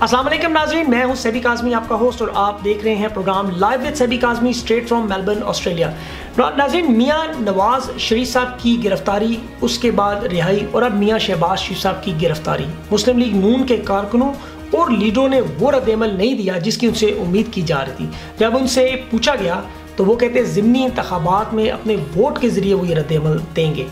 अस्सलाम वालेकुम नाज़रीन, मैं हूं सेबी काज़मी, आपका होस्ट, और आप देख रहे हैं program live with Sebi Kazmi straight from Melbourne, Australia. नाज़रीन, मियां नवाज शरीफ साहब की गिरफ्तारी, उसके बाद रिहाई और अब मियां शहबाज शरीफ साहब की गिरफ्तारी। मुस्लिम लीग नून के कारकुनों और लीडरों ने वो रद्द-ए-अमल नहीं दिया जिसकी उनसे उम्मीद की जा रही थी। जब उनसे पूछा गया तो वो कहते ज़िमनी इंतखाबात में अपने वोट के ज़रिए वो ये रद्द-ए-अमल देंगे।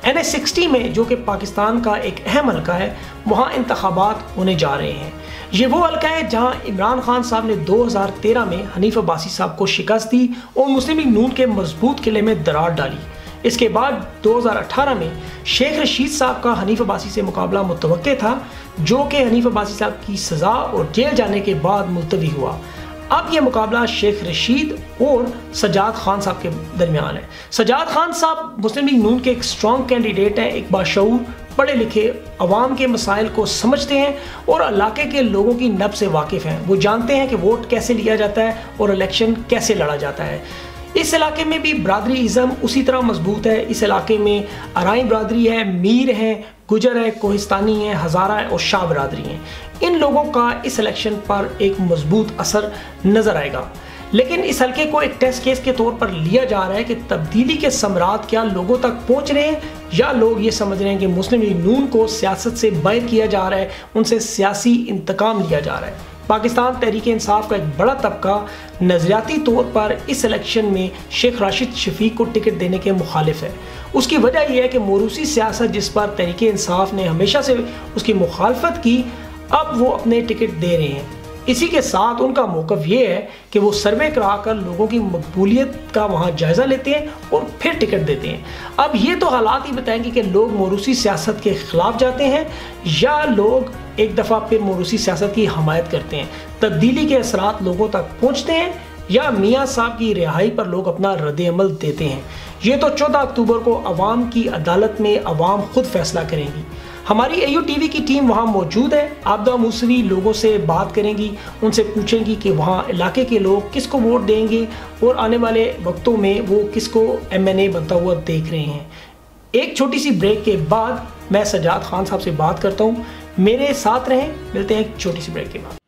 NA60 में, जो कि पाकिस्तान का एक अहम हल्का है, वहाँ इंतखाबात होने जा रहे हैं। ये वो हल्का है जहाँ इमरान खान साहब ने 2013 में हनीफ अब्बासी साहब को शिकस्त दी और मुस्लिम लीग नून के मजबूत किले में दरार डाली। इसके बाद 2018 में शेख रशीद साहब का हनीफ अब्बासी से मुकाबला मुतवक्के था, जो कि हनीफ अब्बासी साहब की सज़ा और जेल जाने के बाद मुलतवी हुआ। अब यह मुकाबला शेख रशीद और सज्जाद खान साहब के दरमियान है। सज्जाद खान साहब मुस्लिम लीग नून के एक स्ट्रॉन्ग कैंडिडेट हैं, एक बाशऊर, पढ़े लिखे, अवाम के मसाइल को समझते हैं और इलाके के लोगों की नब्ज़ से वाकिफ़ हैं। वो जानते हैं कि वोट कैसे लिया जाता है और इलेक्शन कैसे लड़ा जाता है। इस इलाके में भी बरादरी इज़म उसी तरह मजबूत है। इस इलाके में अराई बरादरी है, मीर हैं, गुजर है, कोहिस्तानी है, हज़ारा है और शाह बरादरी हैं। इन लोगों का इस इलेक्शन पर एक मजबूत असर नज़र आएगा। लेकिन इस हल्के को एक टेस्ट केस के तौर पर लिया जा रहा है कि तब्दीली के समरात क्या लोगों तक पहुंच रहे हैं, या लोग ये समझ रहे हैं कि मुस्लिम लीग नून को सियासत से बाहर किया जा रहा है, उनसे सियासी इंतकाम लिया जा रहा है। पाकिस्तान तहरीक इंसाफ का एक बड़ा तबका नज़रियाती तौर पर इस इलेक्शन में शेख राशिद शफीक को टिकट देने के मुखालिफ है। उसकी वजह यह है कि मोरूसी सियासत, जिस पर तहरीक इंसाफ ने हमेशा से उसकी मुखालफत की, अब वो अपने टिकट दे रहे हैं। इसी के साथ उनका मौक़िफ़ ये है कि वो सर्वे कराकर लोगों की मकबूलियत का वहाँ जायज़ा लेते हैं और फिर टिकट देते हैं। अब ये तो हालात ही बताएंगे कि लोग मोरूसी सियासत के ख़िलाफ़ जाते हैं या लोग एक दफ़ा फिर मोरूसी सियासत की हमायत करते हैं। तब्दीली के असरात लोगों तक पहुँचते हैं या मियाँ साहब की रिहाई पर लोग अपना रद्द-ए-अमल देते हैं। ये तो 14 अक्टूबर को अवाम की अदालत में अवाम खुद फैसला करेंगी। हमारी AUTV की टीम वहाँ मौजूद है। आबदा मूसवी लोगों से बात करेंगी, उनसे पूछेंगी कि वहाँ इलाके के लोग किसको वोट देंगे और आने वाले वक्तों में वो किसको MNA बनता हुआ देख रहे हैं। एक छोटी सी ब्रेक के बाद मैं सज्जाद खान साहब से बात करता हूँ। मेरे साथ रहें, मिलते हैं एक छोटी सी ब्रेक के बाद।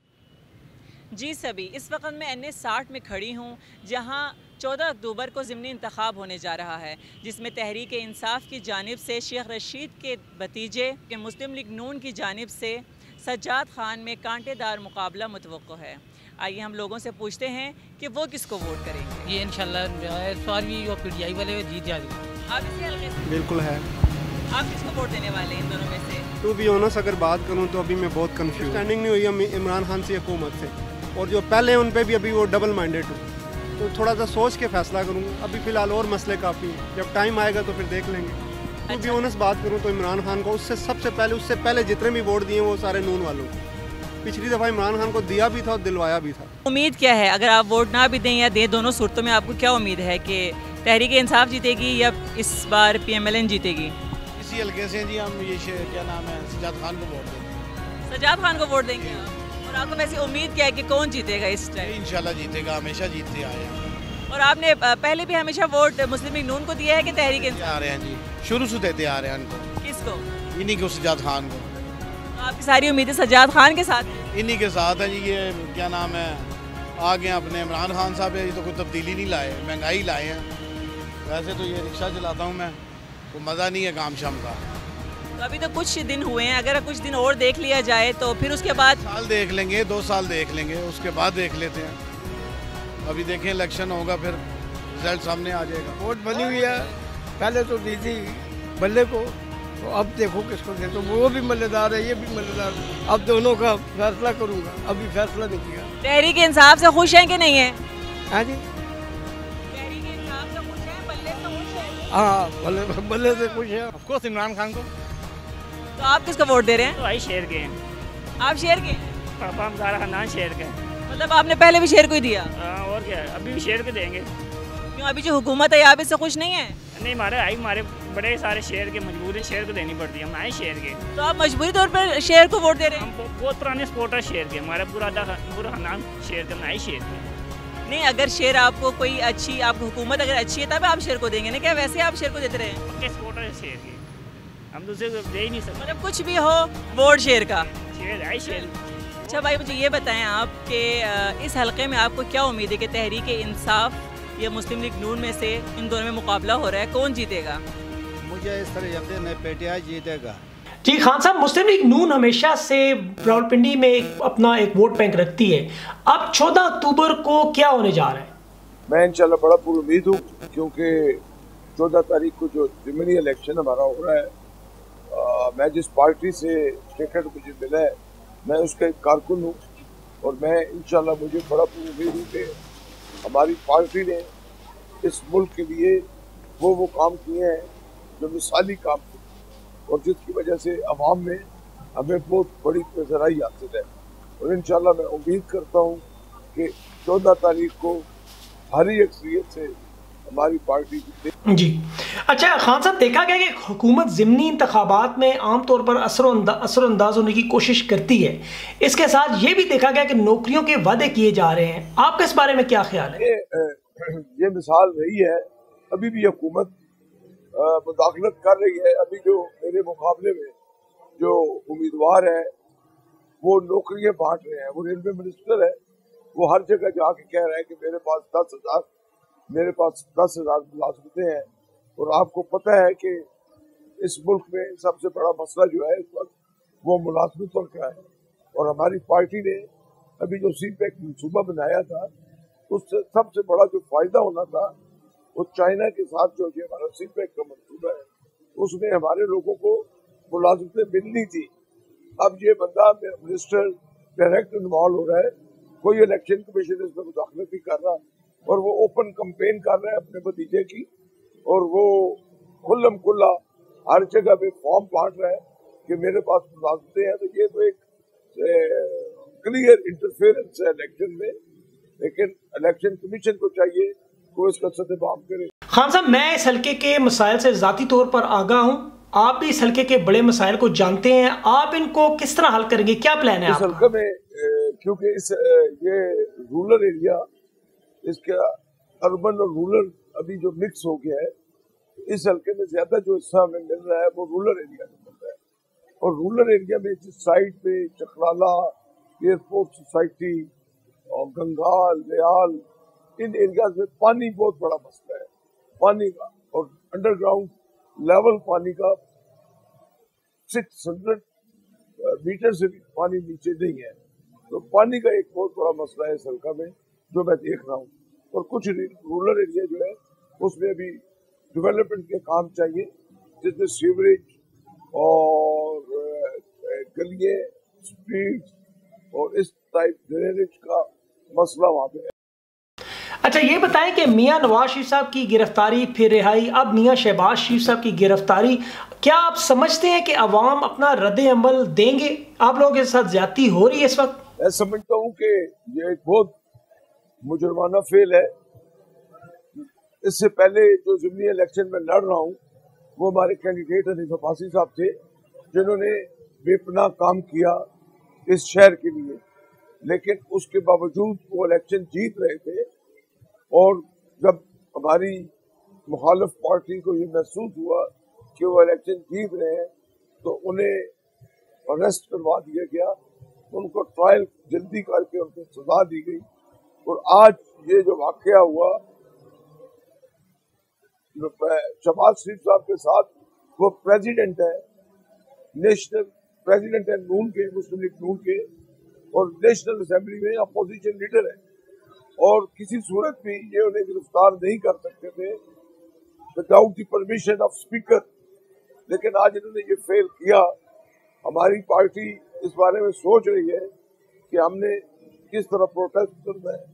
जी सभी, इस वक्त मैं NA60 में खड़ी हूँ, जहाँ 14 अक्टूबर को ज़िमनी इंतखाब होने जा रहा है, जिसमें तहरीक इंसाफ की जानिब से शेख रशीद के भतीजे के मुस्लिम लीग नून की जानिब से सज्जाद खान में कांटेदार मुकाबला मुतवक्को है। आइए हम लोगों से पूछते हैं कि वो किसको वोट करेंगे। ये इंशाल्लाह इस बार भी और PTI वाले जीत जाएंगे। आप इसी हल्के से बिल्कुल है। आप किसको वोट देने वाले हैं इन दोनों में से? टू बी ऑनेस्ट अगर बात करूं तो अभी मैं बहुत कंफ्यूज, स्टैंडिंग नहीं हुई इमरान खान से हुकूमत से, और जो पहले उन पे भी अभी वो डबल माइंडेड हूँ, तो थोड़ा सा सोच के फैसला करूँगा। अभी फ़िलहाल और मसले काफ़ी हैं, जब टाइम आएगा तो फिर देख लेंगे। टू बी ऑनेस्ट बात करूँ तो इमरान खान को उससे पहले जितने भी वोट दिए वो सारे नून वालों को। पिछली दफ़ा इमरान खान को दिया भी था और दिलवाया भी था। उम्मीद क्या है, अगर आप वोट ना भी दें या दें, दोनों सूरतों में आपको क्या उम्मीद है कि तहरीक इंसाफ जीतेगी या इस बार PMLN जीतेगी? इसी हल्के से जी हम ये क्या नाम है, सज्जाद खान को वोट देंगे। सज्जाद खान को वोट देंगे आप? और आपको वैसे उम्मीद क्या है कि कौन जीतेगा इस टाइम? इंशाल्लाह जीतेगा, हमेशा जीतते आए हैं। और आपने पहले भी हमेशा वोट मुस्लिम लीग नून को दिया है कि तहरीक इंसाफ? आ रहे हैं जी, शुरू से देते आ रहे हैं इनको। किसको? इन्हीं को, सज्जाद खान को। तो आपकी सारी उम्मीदें सज्जाद खान के साथ हैं? इन्हीं के साथ है जी। ये क्या नाम है, आगे अपने इमरान खान साहब है, ये तो कोई तब्दीली नहीं लाए, महंगाई लाए हैं। वैसे तो ये रिक्शा चलाता हूँ मैं, तो मज़ा नहीं है काम शाम का। तो अभी तो कुछ दिन हुए हैं, अगर कुछ दिन और देख लिया जाए तो फिर उसके बाद साल देख लेंगे, 2 साल देख लेंगे, उसके बाद देख लेते हैं। अभी देखें, इलेक्शन होगा फिर रिजल्ट सामने आ जाएगा। वोट बनी हुई है, पहले तो दी थी बल्ले को, तो अब देखो किसको दे। तो वो भी मल्लेदार है, ये भी मल्लेदार है। अब दोनों का फैसला करूँगा, अभी फैसला नहीं किया। तहरीक इंसाफ से खुश हैं कि नहीं है? हाँ जी, तहरीक इंसाफ से खुश हैं, बल्ले से खुश हैं? हाँ, बल्ले से खुश है। ऑफ कोर्स इमरान खान को। तो आप किसको वोट दे रहे हैं? तो भाई शेर के हैं। आप शेर के? पापा हम सारा खानदान शेर के हैं। मतलब आपने पहले भी शेर को ही दिया? और क्या, अभी भी शेर के देंगे। क्यों, अभी जो हुकूमत है आप इससे खुश नहीं है? नहीं, हमारे बड़े सारे शेर के मजबूर है, शेर को देनी पड़ती है, हम आए शेर के। तो आप मजबूरी तौर पर शेर को वोट दे रहे हैं? हम बहुत पुराने सपोर्टर शेर के, हमारा पूरा खानदान शेर का, मैं शेर के। नहीं, अगर शेर आपको कोई अच्छी, आपको हुकूमत अगर अच्छी है तब आप शेर को देंगे ना, क्या वैसे आप शेर को देते रहे? पक्के सपोर्टर है शेर के, हम दूसरे को दे ही नहीं सकते। मतलब कुछ भी हो, वोट शेर का। शेर है, शेर अच्छा भाई, मुझे ये बताएं आप कि इस हलके में आपको क्या उम्मीद है कि तहरीक इंसाफ या मुस्लिम लीग नून में से इन दोनों में मुकाबला हो रहा है, कौन जीतेगा? मुझे इस तरह यकीन है पीटीआई जीतेगा। जी खान साहब, मुस्लिम लीग नून हमेशा से रावलपिंडी में अपना एक वोट बैंक रखती है। अब 14 अक्टूबर को क्या होने जा रहा है? मैं इंशाल्लाह बड़ा पूरी उम्मीद हूँ, क्योंकि 14 तारीख को जो ज़मीनी इलेक्शन हमारा हो रहा है, मैं जिस पार्टी से टिकट मुझे मिला है मैं उसका एक कारकुन हूँ, और मैं इंशाल्लाह मुझे बड़ा पूरी उम्मीद हूँ कि हमारी पार्टी ने इस मुल्क के लिए वो काम किए हैं जो मिसाली काम थे, और जिसकी वजह से अवाम में हमें बहुत बड़ी नजराई हासिल है। और इंशाल्लाह मैं उम्मीद करता हूँ कि 14 तारीख को भारी अक्सरियत से हमारी पार्टी जी। अच्छा खान साहब, देखा गया कि हुकूमत ज़िमनी इंतखाबात में आमतौर पर असरअंदाज होने की कोशिश करती है। इसके साथ ये भी देखा गया कि नौकरियों के वादे किए जा रहे हैं। आपका इस बारे में क्या ख्याल है? ये मिसाल रही है, अभी भी हुकूमत मुदाखलत कर रही है। अभी जो मेरे मुकाबले में जो उम्मीदवार है वो नौकरियां बांट रहे हैं, वो रेलवे मिनिस्टर है, वो हर जगह जाके कह रहा है कि मेरे पास 10,000 मुलाजमतें हैं। और आपको पता है कि इस मुल्क में सबसे बड़ा मसला जो है इस वक्त वो मुलाजमतों का है। और हमारी पार्टी ने अभी जो सीपैक मनसूबा बनाया था, उससे सबसे बड़ा जो फायदा होना था वो चाइना के साथ जो हमारा सीपैक का मनसूबा है, उसमें हमारे लोगों को मुलाजमतें मिलनी थी। अब ये बंदा मिनिस्टर डायरेक्ट इन्वॉल्व हो रहा है, कोई इलेक्शन कमीशन इसमें मुदाखलत नहीं कर रहा, और वो ओपन कंपेन कर रहे हैं अपने भतीजे की, और वो खुल्लम खुल्ला हर जगह पे फॉर्म बांट रहा है कि मेरे पास मुलाजमतें हैं। तो ये तो एक क्लियर इंटरफेरेंस है इलेक्शन में, लेकिन इलेक्शन कमीशन को चाहिए वो इसका सद्भाव करे। खान साहब, मैं इस हल्के के मसाइल से ज़ाती तौर पर आगाह हूँ, आप भी इस हल्के के बड़े मसाइल को जानते हैं, आप इनको किस तरह हल करेंगे, क्या प्लान है इस हल्के में? क्योंकि ये रूरल एरिया, इसका अर्बन और रूरल अभी जो मिक्स हो गया है, इस हल्के में ज्यादा जो हिस्सा हमें मिल रहा है वो रूरल एरिया में मिल रहा है। और रूरल एरिया में जिस साइड पे चकराला, एयरपोर्ट सोसाइटी और गंगाल, दयाल, इन एरियाज में पानी बहुत बड़ा मसला है, पानी का। और अंडरग्राउंड लेवल पानी का 600 मीटर से भी पानी नीचे नहीं है। तो पानी का एक बहुत बड़ा मसला है इस हल्का में जो मैं देख रहा हूँ। और कुछ रूरल एरिया जो है उसमें अभी डेवलपमेंट के काम चाहिए, जिसमें सीवरेज और गलिए, स्ट्रीट और इस टाइप ड्रेनेज का मसला वहाँ पे है। अच्छा ये बताएं कि मियां नवाज शरीफ साहब की गिरफ्तारी फिर रिहाई, अब मियां शहबाज शरीफ साहब की गिरफ्तारी, क्या आप समझते हैं कि अवाम अपना रद्द अमल देंगे? आप लोगों के साथ ज्यादती हो रही है इस वक्त? मैं समझता हूँ कि ये एक बहुत मुजरमाना फेल है। इससे पहले जो ज़िमनी इलेक्शन में लड़ रहा हूँ वो हमारे कैंडिडेट हनीफ अब्बासी साहब थे, जिन्होंने बेपनाह काम किया इस शहर के लिए, लेकिन उसके बावजूद वो इलेक्शन जीत रहे थे। और जब हमारी मुखालिफ पार्टी को ये महसूस हुआ कि वो इलेक्शन जीत रहे हैं तो उन्हें अरेस्ट करवा दिया गया, उनको ट्रायल जल्दी करके उनको सजा दी गई। और आज ये जो वाकया हुआ शहबाज शरीफ साहब के साथ, वो प्रेसिडेंट है, नेशनल प्रेसिडेंट है नून के, मुस्लिम लीग नून के, और नेशनल असेंबली में अपोजिशन लीडर है, और किसी सूरत में ये उन्हें गिरफ्तार नहीं कर सकते थे without the permission of speaker. लेकिन आज इन्होंने ये फेल किया। हमारी पार्टी इस बारे में सोच रही है कि हमने किस तरह प्रोटेस्ट करना है,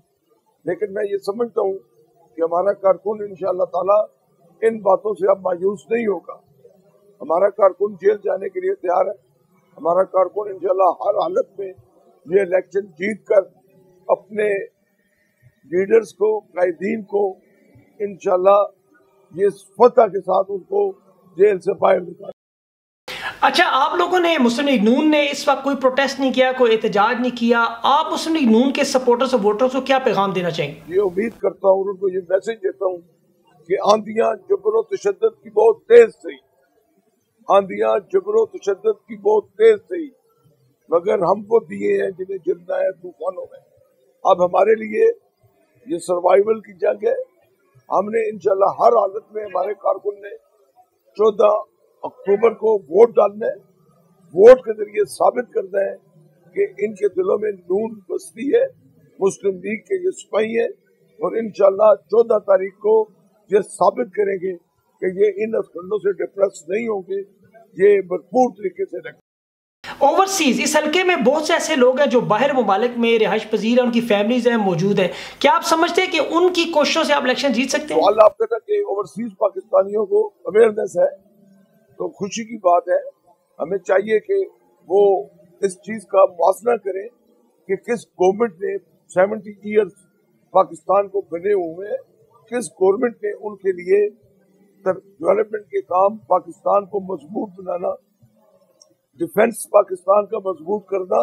लेकिन मैं ये समझता हूँ कि हमारा कारकुन इंशाअल्लाह ताला इन बातों से अब मायूस नहीं होगा। हमारा कारकुन जेल जाने के लिए तैयार है। हमारा कारकुन इंशाअल्लाह हर हालत में ये इलेक्शन जीत कर अपने लीडर्स को, कायदीन को इंशाअल्लाह ये फतह के साथ उनको जेल से बाहर निकाल। अच्छा, आप लोगों ने, मुस्लिम लीग नून ने इस वक्त कोई प्रोटेस्ट नहीं किया, कोई एहतजाज नहीं किया, आप मुस्लिम लीग नून के सपोर्टर्स और वोटर्स को क्या पैगाम देना चाहेंगे? ये उम्मीद करता हूँ, उनको ये मैसेज देता हूँ कि आंधियां जबर तशद्दुद की बहुत तेज थी, आंधियां जबर तशद्दुद की बहुत तेज थी, मगर हम वो दिए हैं जिन्हें गिरना है तूफानों में। अब हमारे लिए ये सर्वाइवल की जंग है। हमने इंशाल्लाह हर हालत में, हमारे कारकुन ने 14 अक्टूबर को वोट डालना है, वोट के जरिए साबित करना है कि इनके दिलों में नून बस्ती है, मुस्लिम लीग के ये सिपाही है, और इंशाल्लाह 14 तारीख को ये साबित करेंगे कि ये इन हथकंडों से डिप्रेस नहीं होंगे, ये भरपूर तरीके से रखेंगे। ओवरसीज इस हल्के में बहुत से ऐसे लोग हैं जो बाहर मुमालिक में रिहाइश पजीर है, उनकी फैमिलीज हैं, मौजूद हैं। क्या आप समझते हैं कि उनकी कोशिशों से आप इलेक्शन जीत सकते हैं? तो अल्लाह आपका कि ओवरसीज पाकिस्तानियों को अवेयरनेस है, तो खुशी की बात है। हमें चाहिए कि वो इस चीज का मुआवजा करें कि किस गवर्नमेंट ने 70 ईयर्स पाकिस्तान को बने हुए हैं, किस गवर्नमेंट ने उनके लिए डेवलपमेंट के काम, पाकिस्तान को मजबूत बनाना, डिफेंस पाकिस्तान का मजबूत करना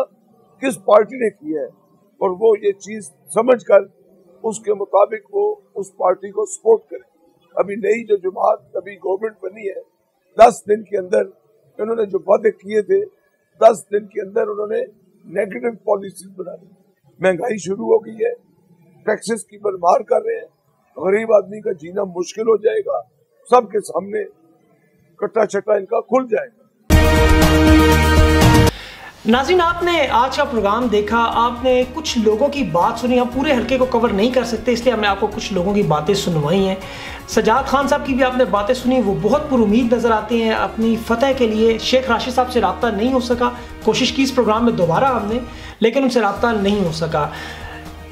किस पार्टी ने किया है, और वो ये चीज समझकर उसके मुताबिक वो उस पार्टी को सपोर्ट करे। अभी नई जो जमात, अभी गवर्नमेंट बनी है, 10 दिन के अंदर इन्होंने जो वादे किए थे, 10 दिन के अंदर उन्होंने नेगेटिव पॉलिसी बना दी। महंगाई शुरू हो गई है, टैक्सेस की भरमार कर रहे हैं, गरीब आदमी का जीना मुश्किल हो जाएगा, सबके सामने कट्टा छट्टा इनका खुल जाएगा। नाज़रीन, आपने आज का प्रोग्राम देखा, आपने कुछ लोगों की बात सुनी। हम पूरे हल्के को कवर नहीं कर सकते, इसलिए हमने आपको कुछ लोगों की बातें सुनवाई हैं। सजाद खान साहब की भी आपने बातें सुनी, वो बहुत पुरुमीद नज़र आते हैं अपनी फतह के लिए। शेख राशिद साहब से रब्ता नहीं हो सका, कोशिश की इस प्रोग्राम में दोबारा हमने, लेकिन उनसे रब्ता नहीं हो सका।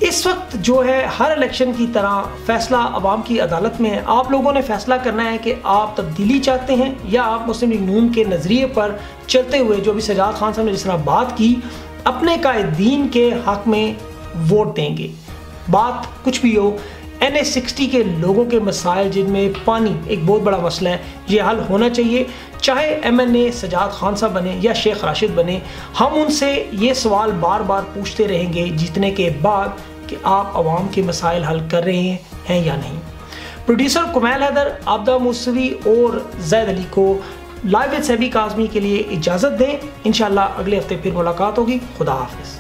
इस वक्त जो है हर इलेक्शन की तरह फैसला अवाम की अदालत में है। आप लोगों ने फैसला करना है कि आप तब्दीली चाहते हैं या आप मुस्लिम लीग नून के नज़रिए पर चलते हुए, जो भी सजाद खान साहब ने जिस तरह बात की, अपने कायदीन के हक में वोट देंगे। बात कुछ भी हो, NA60 के लोगों के मसाइल, जिनमें पानी एक बहुत बड़ा मसला है, ये हल होना चाहिए। चाहे MNA सजाद खान साहब बने या शेख राशिद बने, हम उनसे ये सवाल बार बार पूछते रहेंगे जीतने के बाद कि आप अवाम के मसाइल हल कर रहे हैं या नहीं। प्रोड्यूसर कुमैल हैदर, आबदा मूसवी और जैद अली को लाइव विद सेबी काज़मी के लिए इजाज़त दें। इंशाअल्लाह अगले हफ्ते फिर मुलाकात होगी। खुदा हाफिज़।